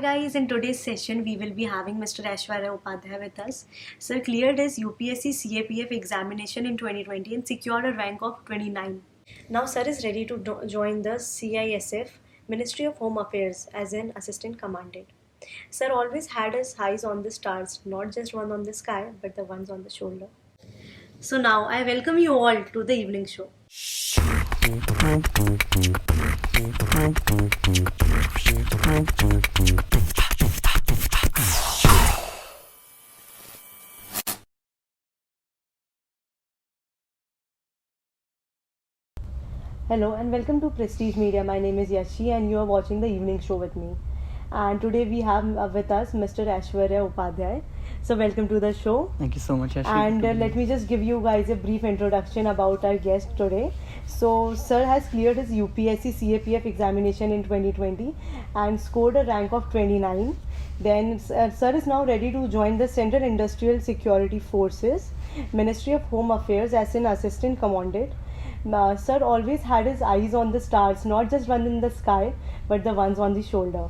guys, in today's session we will be having Mr. Aishwarya Upadhyay with us. Sir cleared his UPSC CAPF examination in 2020 and secured a rank of 29. Now sir is ready to join the CISF, Ministry of Home Affairs, as an Assistant Commandant. Sir always had his eyes on the stars, not just one on the sky, but the ones on the shoulder. So now I welcome you all to the evening show. Hello and welcome to Prestige Media. My name is Yashi and you are watching the evening show with me. And today we have with us Mr. Aishwarya Upadhyay. So welcome to the show. Thank you so much, Yashi. And let me just give you guys a brief introduction about our guest today. So sir has cleared his UPSC CAPF examination in 2020 and scored a rank of 29. Then sir is now ready to join the Central Industrial Security Forces, Ministry of Home Affairs as an Assistant Commandant. Sir always had his eyes on the stars, not just one in the sky, but the ones on the shoulder.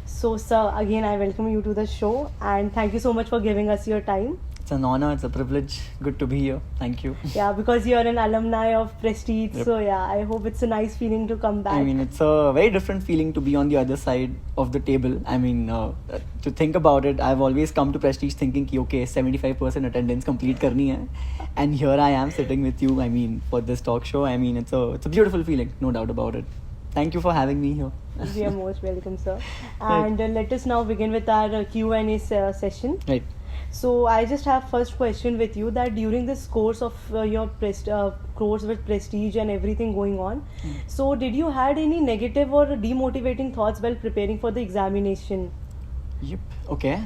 So sir, again I welcome you to the show and thank you so much for giving us your time. It's an honor, it's a privilege. Good to be here. Thank you. Yeah, because you're an alumni of Prestige, yep. So yeah, I hope it's a nice feeling to come back. I mean, it's a very different feeling to be on the other side of the table. I mean, to think about it, I've always come to Prestige thinking, okay, 75% attendance complete karni hai. And here I am sitting with you, I mean, for this talk show. I mean, it's a beautiful feeling, no doubt about it. Thank you for having me here. You are most welcome, sir. And let us now begin with our Q&A session. Right. So I just have first question with you that during this course of your course with Prestige and everything going on, so did you had any negative or demotivating thoughts while preparing for the examination? Yep. Okay.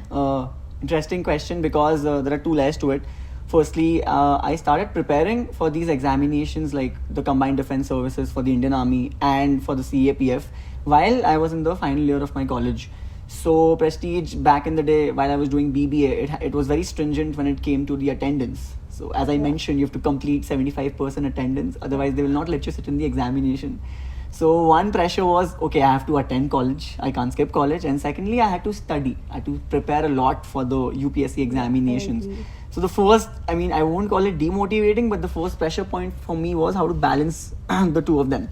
Interesting question because there are two layers to it. Firstly, I started preparing for these examinations like the Combined Defense Services for the Indian Army and for the CAPF while I was in the final year of my college. So Prestige back in the day while I was doing BBA, it was very stringent when it came to the attendance. So as I mentioned, you have to complete 75% attendance, otherwise they will not let you sit in the examination. So one pressure was, okay, I have to attend college, I can't skip college, and secondly I had to study, I had to prepare a lot for the UPSC examinations. So the first, I mean, I won't call it demotivating, but the first pressure point for me was how to balance the two of them,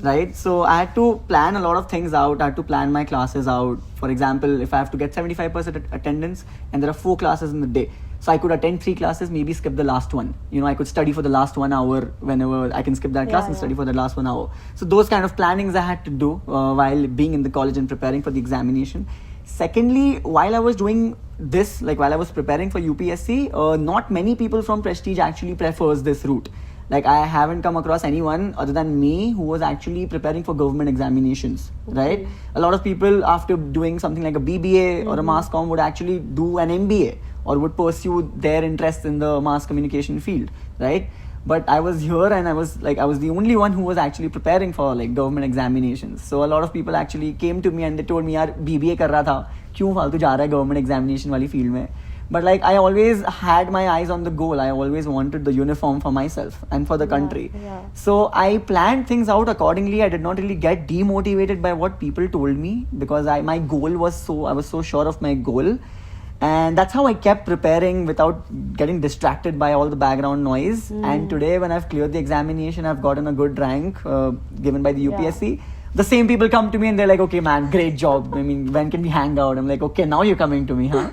right? So I had to plan a lot of things out. I had to plan my classes out. For example, if I have to get 75% attendance and there are 4 classes in the day, so I could attend 3 classes, maybe skip the last one. You know, I could study for the last 1 hour whenever I can skip that class and study for the last 1 hour. So those kind of plannings I had to do while being in the college and preparing for the examination. Secondly, while I was doing this, like while I was preparing for UPSC, not many people from Prestige actually prefers this route. Like I haven't come across anyone other than me who was actually preparing for government examinations, right? A lot of people after doing something like a BBA or a mass comm would actually do an MBA or would pursue their interest in the mass communication field, right? But I was here and I was the only one who was actually preparing for like government examinations. So a lot of people actually came to me and they told me, यार BBA कर रहा था, क्यों फालतू जा रहा है government examination वाली field में? But like I always had my eyes on the goal. I always wanted the uniform for myself and for the country. So I planned things out accordingly. I did not really get demotivated by what people told me because I was so sure of my goal. And that's how I kept preparing without getting distracted by all the background noise. And today when I've cleared the examination, I've gotten a good rank given by the UPSC. The same people come to me and they're like, okay man, great job. I mean, when can we hang out? I'm like, okay, now you're coming to me, huh?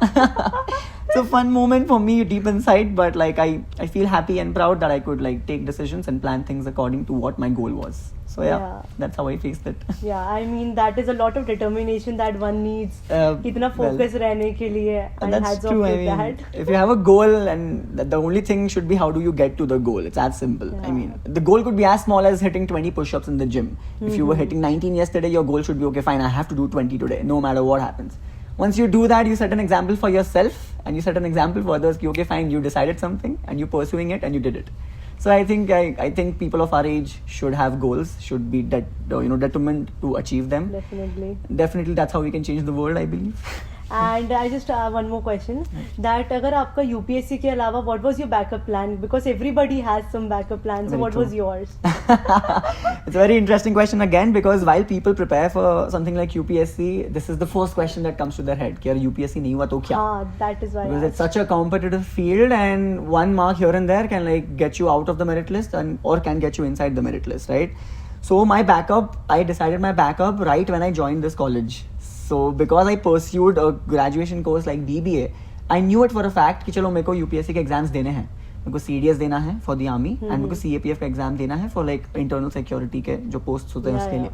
It's a fun moment for me deep inside, but like I feel happy and proud that I could like take decisions and plan things according to what my goal was. So yeah, that's how I faced it. Yeah, I mean that is a lot of determination that one needs. Kitna focus रहने के लिए. And that's true. I mean, if you have a goal and the only thing should be how do you get to the goal. It's as simple. I mean, the goal could be as small as hitting 20 push-ups in the gym. If you were hitting 19 yesterday, your goal should be, okay, fine, I have to do 20 today, no matter what happens. Once you do that, you set an example for yourself and you set an example for others. Okay, fine, you decided something and you're pursuing it and you did it. So I think people of our age should have goals, should be determined to achieve them. Definitely, that's how we can change the world, I believe. And I just one more question that अगर आपका UPSC के अलावा what was your backup plan, because everybody has some backup plan, so Very what true. was yours? It's a very interesting question again, because while people prepare for something like UPSC, this is the first question that comes to their head कि यार UPSC नहीं हुआ तो क्या? That is why Because it's such a competitive field, and one mark here and there can like get you out of the merit list or can get you inside the merit list, right? So my backup, I decided my backup right when I joined this college. So because I pursued a graduation course like BBA, I knew it for a fact कि चलो मेरे को UPSC के exams देने हैं, मेरे को CDS देना है for the army and मेरे को CAPF का एग्जाम देना है for like internal security के जो posts होते हैं उसके लिए.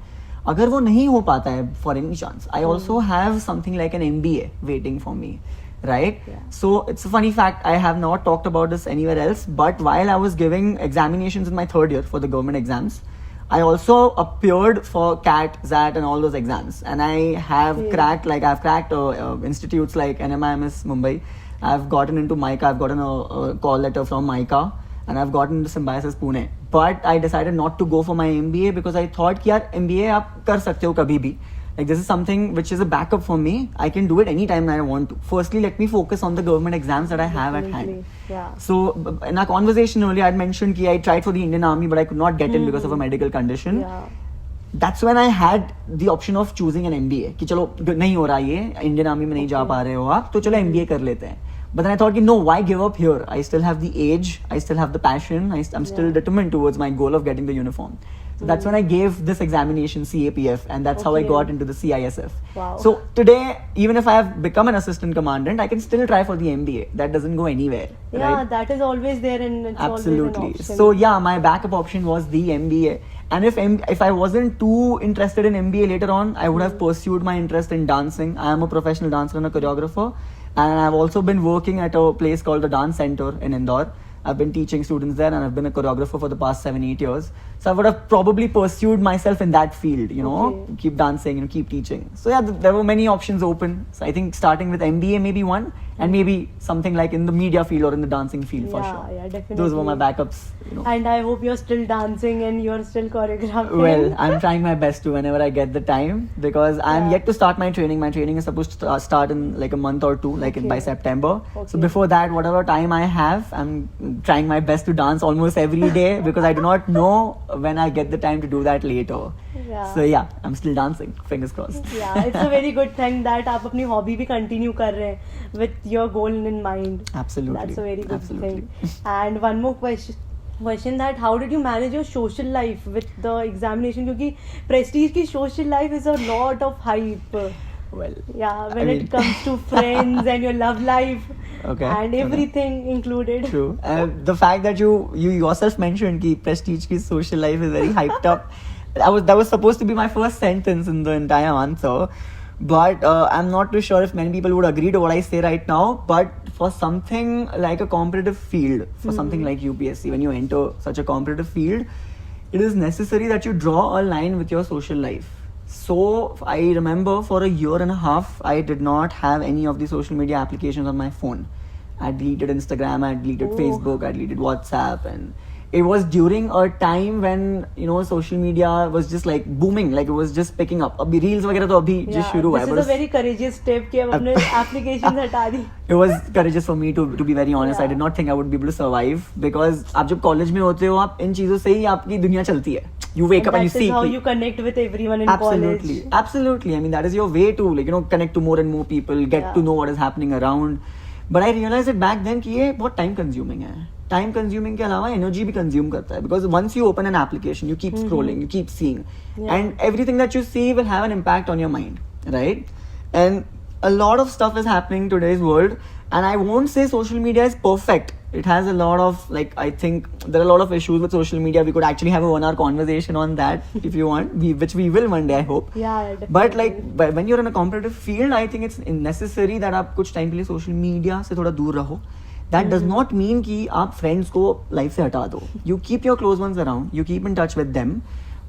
अगर वो नहीं हो पाता है for any chance, I also have something like an MBA waiting for me, right? So it's a funny fact, I have not talked about this anywhere else, but while I was giving examinations in my third year for the government exams, I also appeared for CAT, ZAT and all those exams, and I have cracked institutes like NMIMS Mumbai. I've gotten into MICA, I've gotten a call letter from MICA, and I've gotten into Symbiosis Pune. But I decided not to go for my MBA because I thought कि यार MBA आप कर सकते हो कभी भी. Like this is something which is a backup for me. I can do it anytime I want to. Firstly, let me focus on the government exams that I have at hand. Yeah. So in our conversation earlier, I had mentioned that I tried for the Indian Army, but I could not get in because of a medical condition. Yeah. That's when I had the option of choosing an MBA. कि चलो नहीं हो रहा ये Indian Army में नहीं जा पा रहे हो आप, तो चलो MBA कर लेते हैं. But then I thought, no, why give up here? I still have the age, I still have the passion, I'm still determined towards my goal of getting the uniform. So that's when I gave this examination, CAPF, and that's how I got into the CISF. Wow. So today, even if I have become an assistant commandant, I can still try for the MBA. That doesn't go anywhere. Yeah, right? that is always there, and it's Absolutely. always an option. So yeah, my backup option was the MBA. And if I wasn't too interested in MBA later on, I would have pursued my interest in dancing. I am a professional dancer and a choreographer. And I've also been working at a place called the Dance Center in Indore. I've been teaching students there, and I've been a choreographer for the past 7-8 years. So I would have probably pursued myself in that field, keep dancing, keep teaching. So yeah, there were many options open. So I think starting with MBA maybe one, and maybe something like in the media field or in the dancing field for sure. Yeah, definitely. Those were my backups. And I hope you're still dancing and you're still choreographing. Well, I'm trying my best to whenever I get the time, because I'm yet to start my training. My training is supposed to start in like a month or two, by September. So before that, whatever time I have, I'm trying my best to dance almost every day, because I do not know when I get the time to do that later. Yeah. So yeah, I'm still dancing. Fingers crossed. Yeah, it's a very good thing that आप अपनी hobby भी continue कर रहे हैं with your goal in mind. Absolutely. That's a very good thing. And one more question that how did you manage your social life with the examination? क्योंकि prestige की social life is a lot of hype. Well, yeah, when it comes to friends and your love life, and everything included. True. The fact that you yourself mentioned that prestige ki social life is very hyped up. That was supposed to be my first sentence in the entire answer, but I'm not too sure if many people would agree to what I say right now. But for something like a competitive field, for something like UPSC, when you enter such a competitive field, it is necessary that you draw a line with your social life. So I remember for a year and a half, I did not have any of the social media applications on my phone. I deleted Instagram, I deleted Facebook, I deleted WhatsApp, and it was during a time when social media was just like booming, like it was just picking up. Abhi reels वगैरह तो अभी just शुरू हुआ है. This is a very courageous step कि अब अपने applications हटा दी. It was courageous for me to be very honest. I did not think I would be able to survive, because आप जब college में होते हो, आप इन चीजों से ही आपकी दुनिया चलती है. You wake up and you see. That is how you connect with everyone in college. Absolutely. I mean, that is your way to connect to more and more people, get to know what is happening around. But I realized it back then कि ये बहुत time consuming है. Time consuming के अलावा energy भी consume करता है, because once you open an application, you keep scrolling, you keep seeing, and everything that you see will have an impact on your mind, right? And a lot of stuff is happening in today's world, and I won't say social media is perfect. It has a lot of, I think there are a lot of issues with social media. We could actually have a 1-hour conversation on that if you want, which we will one day, I hope. Yeah, definitely. But when you're in a competitive field, I think it's necessary that आप कुछ time के लिए social media से थोड़ा दूर रहो. That does not mean कि आप friends को life से हटा दो. You keep your close ones around, you keep in touch with them.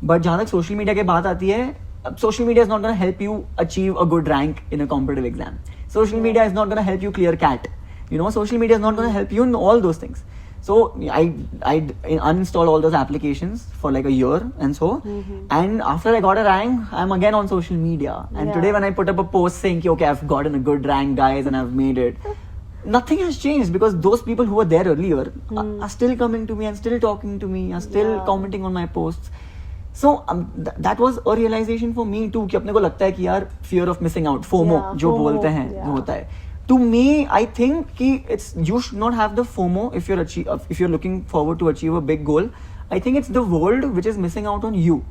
But जहाँ तक social media की बात आती है, social media is not going to help you achieve a good rank in a competitive exam. Social media is not going to help you clear CAT. Social media is not going to help you in all those things. So I uninstalled all those applications for like a year and so. And after I got a rank, I'm again on social media. And today when I put up a post saying, okay, I've gotten a good rank, guys, and I've made it, nothing has changed because those people who were there earlier are still coming to me and still talking to me, are still commenting on my posts. So that was a realization for me too कि अपने को लगता है कि यार fear of missing out, FOMO जो बोलते हैं, जो होता है. To me, I think कि you should not have the FOMO if you're looking forward to achieve a big goal. I think it's the world which is missing out on you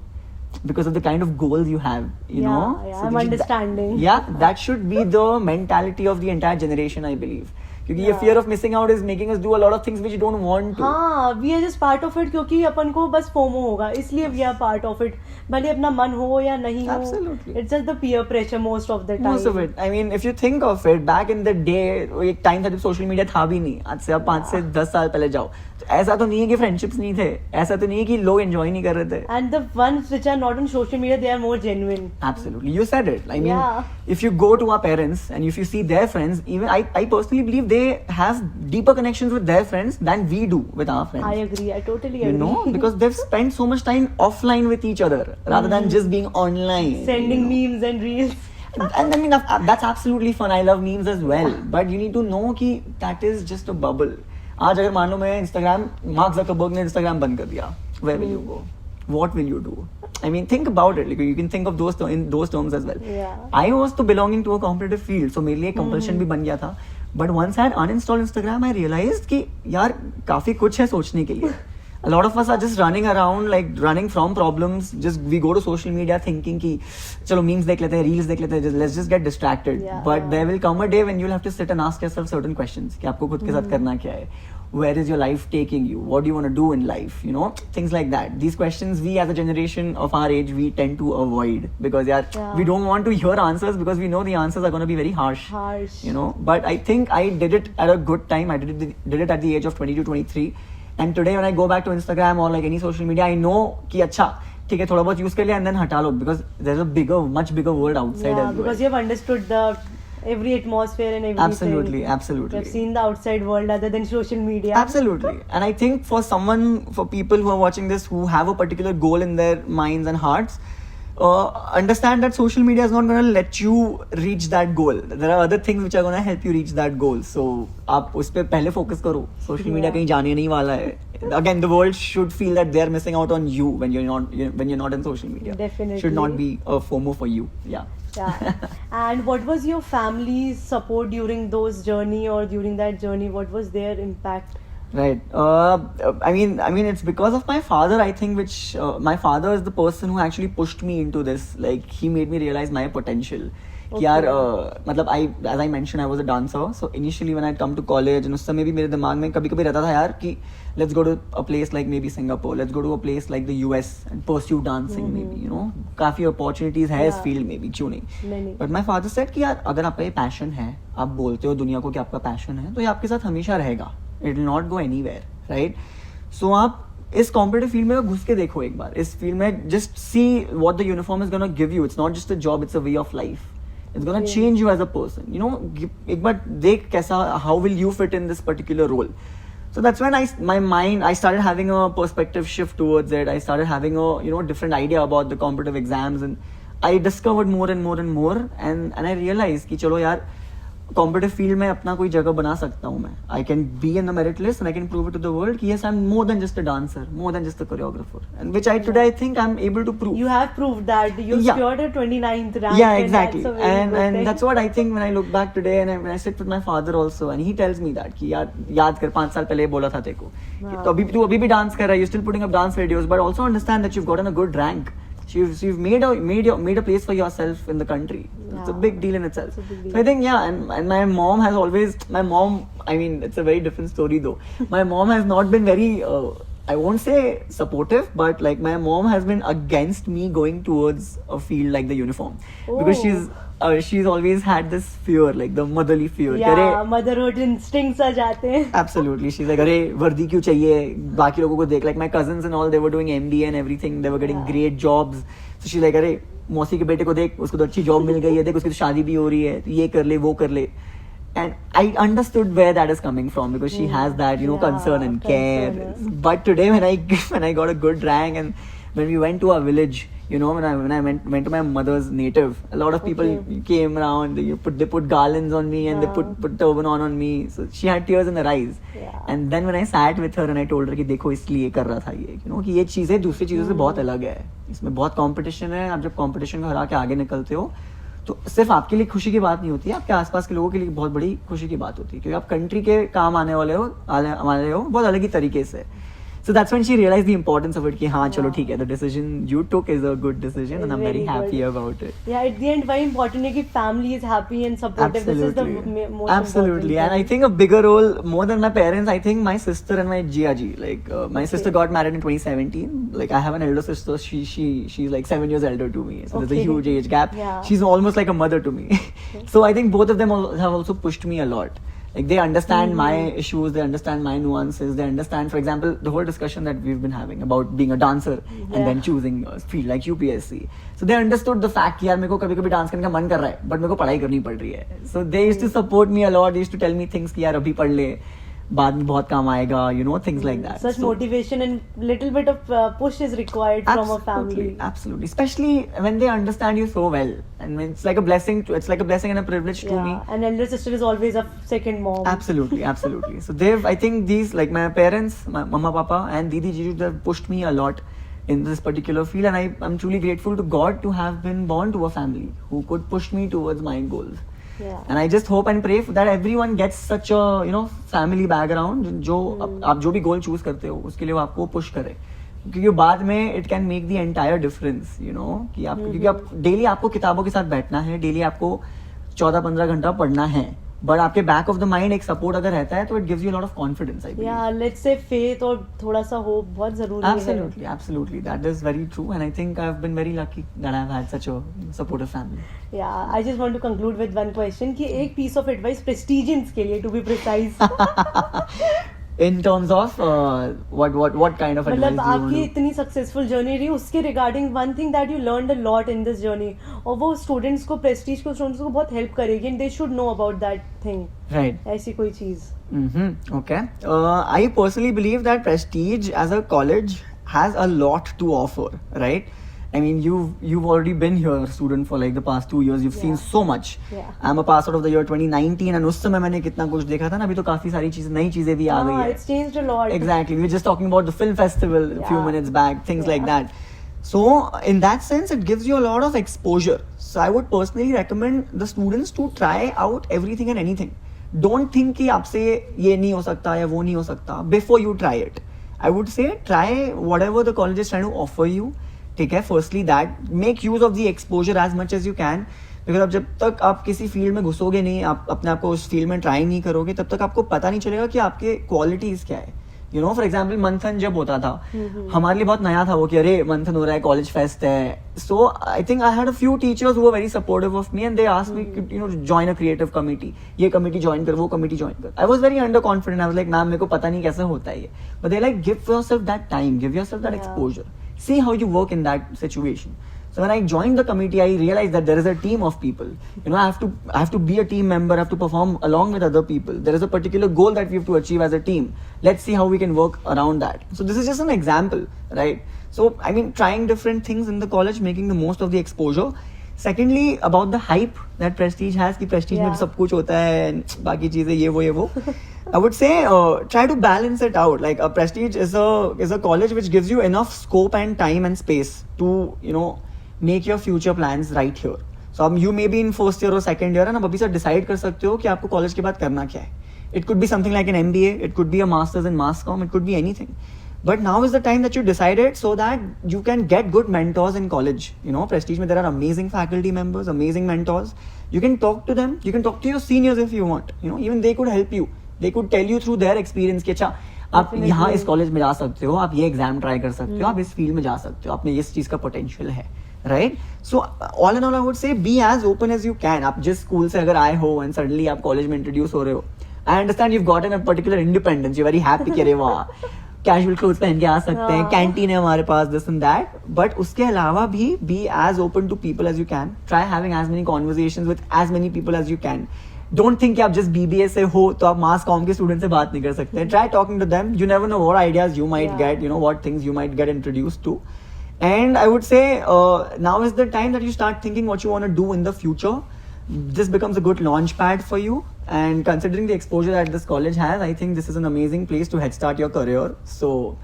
because of the kind of goals you have, you know. Yeah, so I'm understanding. That should be the mentality of the entire generation, I believe. क्योंकि ये fear of missing out is making us do a lot of things which you don't want to. हाँ, we are just part of it क्योंकि अपन को बस FOMO होगा, इसलिए we are part of it. भले अपना मन हो या नहीं हो. Absolutely. It's just the peer pressure most of the time. Most of it. I mean, if you think of it, back in the day, एक time था जब social media था भी नहीं. आज से आप 5 से 10 साल पहले जाओ. तो ऐसा तो नहीं है कि friendships नहीं थे. ऐसा तो नहीं है कि लोग enjoy नहीं कर रहे थे. And the ones which are not on social media, they are more genuine. Absolutely. You said it. I mean, if you go to our parents and if you see their friends, even I personally believe they have deeper connections with their friends than we do with our friends. I agree. I totally agree. You know, because they've spent so much time offline with each other rather than just being online. Sending memes and reels. And I mean, that's absolutely fun. I love memes as well. But you need to know कि that is just a bubble. आज अगर मान लो मैं Instagram, Mark Zuckerberg ने Instagram बंद कर दिया, where will you go? What will you do? I mean, think about it. Like, you can think of those in those terms as well. Yeah. I was to belonging to a competitive field, so मेरे लिए compulsion भी बन गया था. But once I had uninstalled Instagram, I realized कि यार काफी कुछ है सोचने के लिए. A lot of us are just running around, like running from problems. Just we go to social media thinking कि चलो memes देख लेते हैं, reels देख लेते हैं, let's just get distracted. But there will come a day when you'll have to sit and ask yourself certain questions कि आपको खुद के साथ करना क्या है. Where is your life taking you? What do you want to do in life? You know, things like that. These questions we as a generation of our age, we tend to avoid because we don't want to hear answers because we know the answers are going to be very harsh. You know, but I think I did it at a good time. I did it at the age of 22, 23. And today when I go back to Instagram or like any social media, I know कि अच्छा ठीक है थोड़ा बहुत use कर लिया and then हटा लो because there's a much bigger world outside as well. Because you have understood the every atmosphere and everything. Absolutely. You've seen the outside world other than social media. Absolutely. And I think for people who are watching this who have a particular goal in their minds and hearts, understand that social media is not going to let you reach that goal. There are other things which are going to help you reach that goal. So आप उस पे पहले focus करो. Social media कहीं जाने नहीं वाला है. Again, the world should feel that they're missing out on you when you're not in social media. Definitely. Should not be a FOMO for you. Yeah. And what was your family's support during those journey or during that journey? What was their impact? Right. I mean, it's because of my father. I think which my father is the person who actually pushed me into this. Like he made me realize my potential. कि यार मतलब as I mentioned, I was a dancer. So initially when I come to college, and उस समय भी मेरे दिमाग में कभी-कभी रहता था यार कि let's go to a place like maybe Singapore, let's go to a place like the US and pursue dancing maybe, you know, काफी opportunities है इस field में भी, क्यों नहीं? But my father said कि यार अगर आपका ये passion है, आप बोलते हो दुनिया को कि आपका passion है, तो ये आपके साथ हमेशा रहेगा. It will not go anywhere, right? So आप इस competitive field में घुस के देखो एक बार. इस field में just see what the uniform is gonna give you. It's not just a job, it's a way of life. It's gonna change you as a person. You know, एक बार देख कैसा, how will you fit in this particular role? So that's when I started having a perspective shift towards it. I started having a different idea about the competitive exams, and I discovered more and more and more, and I realized कि चलो यार competitive field में अपना कोई जगह बना सकता हूँ मैं. I can be in the merit list and I can prove it to the world कि yes, I'm more than just a dancer, more than just a choreographer, and which today I think I'm able to prove. You have proved that. You secured a 29th rank. Yeah, exactly. And that's what I think when I look back today and when I sit with my father also, and he tells me that कि यार याद कर 5 साल पहले बोला था तेको तो अभी भी dance कर रहा है, you're still putting up dance videos, but also understand that you've gotten a good rank. So you've made a place for yourself in the country. It's a big deal in itself. So I think and my mom has always, I mean, it's a very different story though. My mom has not been very I won't say supportive, but like my mom has been against me going towards a field like the uniform because she's always had this fear, like the motherly fear. Yeah, motherhood instincts आ जाते हैं. Absolutely. She's like, अरे वर्दी क्यों चाहिए? बाकी लोगों को देख. Like my cousins and all, they were doing MBA and everything. They were getting great jobs. So she's like, अरे मौसी के बेटे को देख, उसको तो अच्छी जॉब मिल गई है, देख उसकी तो शादी भी हो रही है, ये कर ले, वो कर ले. And I understood where that is coming from because she has that, you know, Yeah, concern and care. concern, But today when I when I got a good rank and when we went to our village, you know, when I went to my mother's native, a lot of people Okay. came around. They put garlands on me and they put turban on me. So she had tears in her eyes. Yeah. And then when I sat with her and I told her कि देखो इसलिए कर रहा था ये, you know, कि ये चीजें दूसरी चीजों से बहुत अलग है. इसमें बहुत कंपटीशन है. आप जब कंपटीशन को हरा के आगे निकलते हो तो सिर्फ आपके लिए खुशी की बात नहीं होती है, आपके आसपास के लोगों के लिए बहुत बड़ी खुशी की बात होती है, क्योंकि आप कंट्री के काम आने वाले हो बहुत अलग ही तरीके से. So that's when she realized the importance of it कि हाँ चलो ठीक है, the decision you took is a good decision and I'm very happy about it. Yeah, at the end, very important है कि family is happy and supportive. This is the most Absolutely. important And I thing. think a bigger role, more than my parents, I think my sister and my Jiaji. Like my sister got married in 2017. Like I have an elder sister. She's like 7 years elder to me. So there's a Okay. huge age gap. Yeah. She's almost like a mother to me. So I think both of them have also pushed me a lot. Like they understand my issues, they understand my nuances, they understand, for example, the whole discussion that we've been having about being a dancer and then choosing a field like UPSC. So they understood the fact कि यार मेरे को कभी-कभी dance करने का मन कर रहा है, but मेरे को पढ़ाई करनी पड़ रही है. So they used to support me a lot. They used to tell me things कि यार अभी पढ़ ले, बाद में बहुत काम आएगा, you know, things like that. Such motivation and little bit of push is required from a family. Absolutely, especially when they understand you so well, and when it's like a blessing. It's like a blessing and a privilege to me. And elder sister is always a second mom. Absolutely. So I think these, like my parents, my mama, papa, and Didi Jiju, they've pushed me a lot in this particular field, and I'm truly grateful to God to have been born to a family who could push me towards my goals. Yeah. And I just hope and pray that everyone gets such a, you know, family background जो आप जो भी गोल choose करते हो उसके लिए वो आपको पुश करे, क्योंकि बाद में it can make the entire difference, you know, कि आप क्योंकि आप डेली आपको किताबों के साथ बैठना है, डेली आपको 14-15 घंटा पढ़ना है, बट आपके बैक ऑफ द माइंड एक सपोर्ट अगर रहता है तो it gives you lot of confidence. I Yeah, let's say faith और थोड़ा सा hope बहुत जरूरी है. Absolutely, that is very true, and I think I've been very lucky that I've had such a supportive family. Yeah, I just want to conclude with one question कि एक piece of advice prestigians के लिए, to be precise. In terms of what kind of advice मतलब do you want आपकी to? इतनी successful journey रही, उसके regarding one thing that you learn a lot in this journey, और वो students को, प्रेस्टीज को, स्टूडेंट्स को बहुत हेल्प करेगी, and they should know about that thing. Right. ऐसी कोई चीज. Okay. I personally believe that Prestige as a college has a lot to offer, right? I mean, you've already been here, a student, for like the past 2 years. You've seen so much. Yeah. I'm a pass out of the year 2019, and उस समय मैंने कितना कुछ देखा था ना. अभी तो काफी सारी चीजें, नई चीजें भी आ गई है. It's changed a lot. Exactly. We were just talking about the film festival a few minutes back, things like that. So in that sense, it gives you a lot of exposure. So I would personally recommend the students to try out everything and anything. Don't think कि आपसे ये नहीं हो सकता या वो नहीं हो सकता before you try it. I would say try whatever the college is trying to offer you. ठीक है, firstly that make use of the exposure as much as you can, because अब जब तक आप किसी फील्ड में घुसोगे नहीं, आप अपने आप को उस फील्ड में ट्राई नहीं करोगे, तब तक आपको पता नहीं चलेगा कि आपके क्वालिटीज क्या है. यू नो, फॉर एग्जाम्पल मंथन जब होता था, हमारे लिए बहुत नया था वो कि अरे मंथन हो रहा है, कॉलेज फेस्ट है. So I think I had a few teachers who were very supportive of me and they asked me, you know, join a creative committee, ये कमिटी ज्वाइन कर, वो कमिटी ज्वाइन कर. I was very underconfident. I was like ma'am मेरे को पता नहीं कैसे होता है ये, but they like give yourself that time, give yourself that exposure, see how you work in that situation. So when I joined the committee, I realized that there is a team of people. You know, I have to be a team member. I have to perform along with other people. There is a particular goal that we have to achieve as a team. Let's see how we can work around that. So this is just an example, right? So I mean, trying different things in the college, making the most of the exposure. Secondly, about the hype that Prestige has, कि Prestige में सब कुछ होता है, बाकी चीजें ये वो. I would say try to balance it out. Like a Prestige is a college which gives you enough scope and time and space to, you know, make your future plans right here. So you may be in first year or second year, and आप अभी से decide कर सकते हो कि आपको college के बाद करना क्या है. It could be something like an MBA, it could be a master's in mass comm, it could be anything. But now is the time that you decided so that you can get good mentors in college. You know, Prestige mein there are amazing faculty members, amazing mentors. You can talk to them. You can talk to your seniors if you want. You know, even they could help you. They could tell you through their experience कि अच्छा आप यहाँ इस college में जा सकते हो, आप ये एग्जाम ट्राई कर सकते हो, आप इस फील्ड में जा सकते हो, आप में इस चीज का पोटेंशियल है, right? So all and all I would say be as open as you can. आप जिस स्कूल से अगर आए हो एंड सडनली आप कॉलेज में इंट्रोड्यूस हो रहे हो, I understand you gotten a particular independence, you very happy कि अरे वाह कैजुअल क्लोथ्स पहन के आ सकते हैं, कैंटीन है हमारे पास, दिस एंड दैट. बट उसके अलावा भी be as open to people as you can. Try having as many conversations with as many people as you can. don't think कि आप just BBA से हो तो आप mass comm के student से बात नहीं कर सकते. Try talking to them. You never know what ideas you might get, you know, what things you might get introduced to. And I would say now is the time that you start thinking what you want to do in the future. This becomes a good launch pad for you. And considering the exposure that this college has, I think this is an amazing place to head start your career. So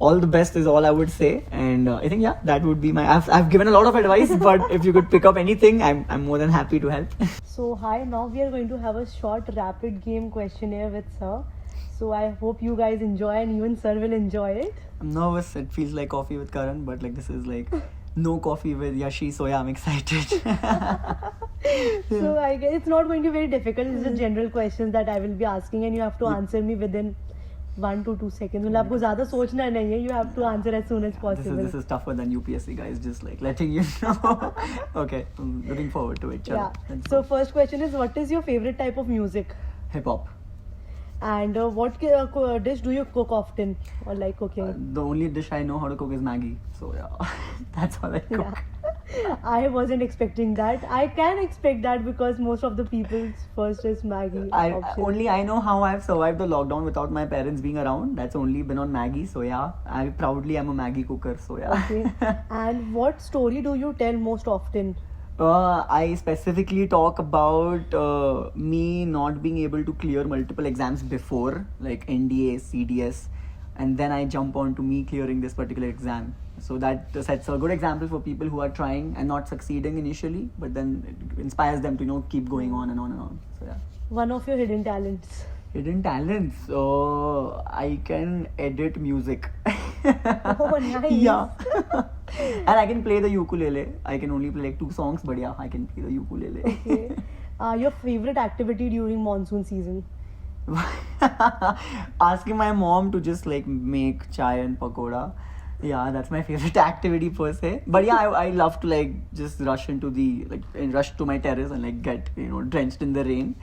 all the best is all I would say. And I think, yeah, that would be my... I've given a lot of advice, but if you could pick up anything, I'm more than happy to help. So hi, now we are going to have a short rapid game questionnaire with sir. So I hope you guys enjoy and even sir will enjoy it. I'm nervous. It feels like coffee with Karan, but like this is like no coffee with Yashi, so yeah, I'm excited. So I guess it's not going to be very difficult. It's just general questions that I will be asking and you have to answer me within 1 to 2 seconds. मतलब आपको ज़्यादा सोचना नहीं है. You have to answer as soon as possible. This is tougher than UPSC, guys. Just like letting you know. Okay, I'm looking forward to it. Yeah. So first question is, what is your favorite type of music? Hip hop. And what dish do you cook often or like cooking? The only dish I know how to cook is Maggi. So yeah, that's all I cook. Yeah. I wasn't expecting that. I can expect that because most of the people's first is Maggi option. I know how I've survived the lockdown without my parents being around. That's only been on Maggi. So yeah, I proudly am a Maggi cooker. So yeah. Okay. And what story do you tell most often? I specifically talk about me not being able to clear multiple exams before, like NDA, CDS, and then I jump on to me clearing this particular exam. So that sets a good example for people who are trying and not succeeding initially, but then it inspires them to, you know, keep going on and on and on. So yeah. One of your hidden talents. Hidden talents. I can edit music. Oh, nice. Yeah. And I can play the ukulele. I can only play like 2 songs, but yeah, I can play the ukulele. Okay. Your favorite activity during monsoon season? Asking my mom to just like make chai and pakoda. Yeah, that's my favorite activity per se. But yeah, I love to like just rush to my terrace and like get, you know, drenched in the rain.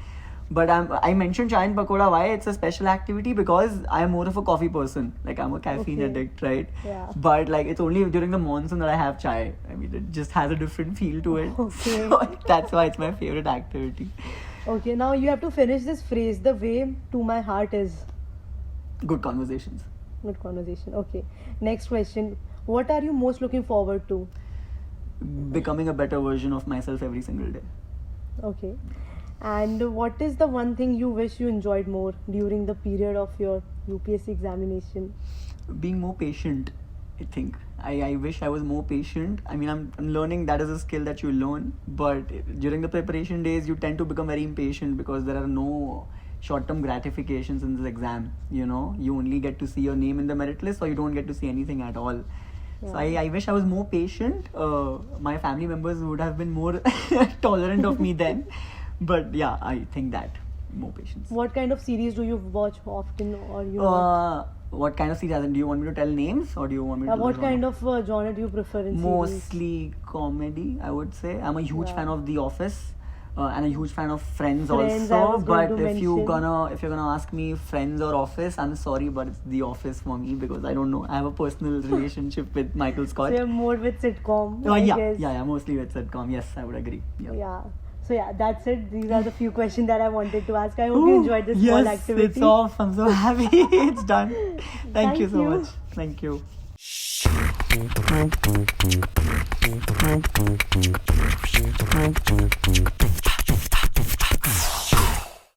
But I mentioned chai and pakoda. Why? It's a special activity because I'm more of a coffee person. Like I'm a caffeine addict, right? Yeah. But like it's only during the monsoon that I have chai. I mean, it just has a different feel to it. Okay. So that's why it's my favorite activity. Okay, now you have to finish this phrase. The way to my heart is... Good conversations. Good conversation. Okay. Next question. What are you most looking forward to? Becoming a better version of myself every single day. Okay. And what is the one thing you wish you enjoyed more during the period of your UPSC examination? Being more patient, I think. I wish I was more patient. I mean, I'm learning that is a skill that you learn. But during the preparation days, you tend to become very impatient because there are no short-term gratifications in this exam. You know, you only get to see your name in the merit list or you don't get to see anything at all. Yeah. So I wish I was more patient. My family members would have been more tolerant of me then. But yeah, I think that more patience. What kind of series do you watch often, or you? What kind of series? Do you want me to tell names, or do you want me to? What kind of genre do you prefer in Mostly comedy, I would say. I'm a huge fan of The Office, and a huge fan of Friends also. But if you're gonna ask me Friends or Office, I'm sorry, but it's The Office for me because I don't know. I have a personal relationship with Michael Scott. So you're more with sitcom. Yeah, mostly with sitcom. Yes, I would agree. Yeah. So yeah, that's it. These are the few questions that I wanted to ask. I hope you enjoyed this small activity. Yes, it's off. I'm so happy. It's done. Thank you so much. Thank you.